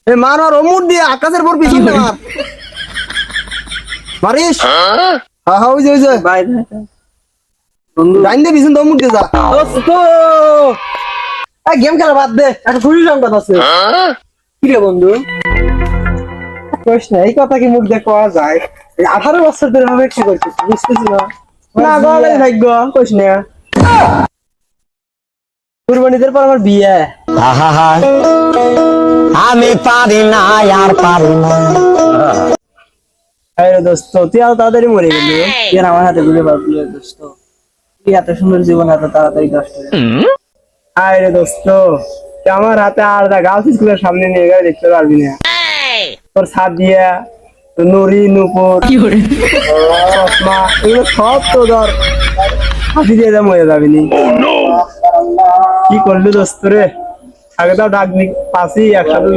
এ মার আর অমুর দিয়ে আকাশের পর পিছন মার মারিস হ্যাঁ হ্যাঁ ওই যে ভাই বন্ধু ডাইন দিয়ে পিছন অমুর দিয়ে যা দোস্ত গেম খেলা বাদ দে একটা ফুল সংবাদ আছে কি রে বন্ধু কইস না এই কথা কি মুখ দিয়ে কওয়া যায় 18 বছর ধরে আমি কি করতেছি বুঝতেছি না না গলে ভাগ্য কইস না কুরবানিদের পর আমার বিয়ে আমি পারি না আর পারি না। আরে দোস্ত তুই আর তাড়াতাড়ি মরে গেলি তুই আর আমার হাতে ঘুরে পাবলি দোস্ত তুই এত সুন্দর জীবন এত তাড়াতাড়ি নষ্ট হয়ে গেল। আরে দোস্ত তুই আমার হাতে আর দা গার্লস স্কুলের সামনে নিয়ে গেলে দেখতে পারবি না তোর সাদিয়া নুরি নুপুর চশমা এগুলো সব তো ধর হাসি দিয়ে মরে যাবি নি কি করলি দোস্ত রে আগে তো ডাক পাশি একসাথে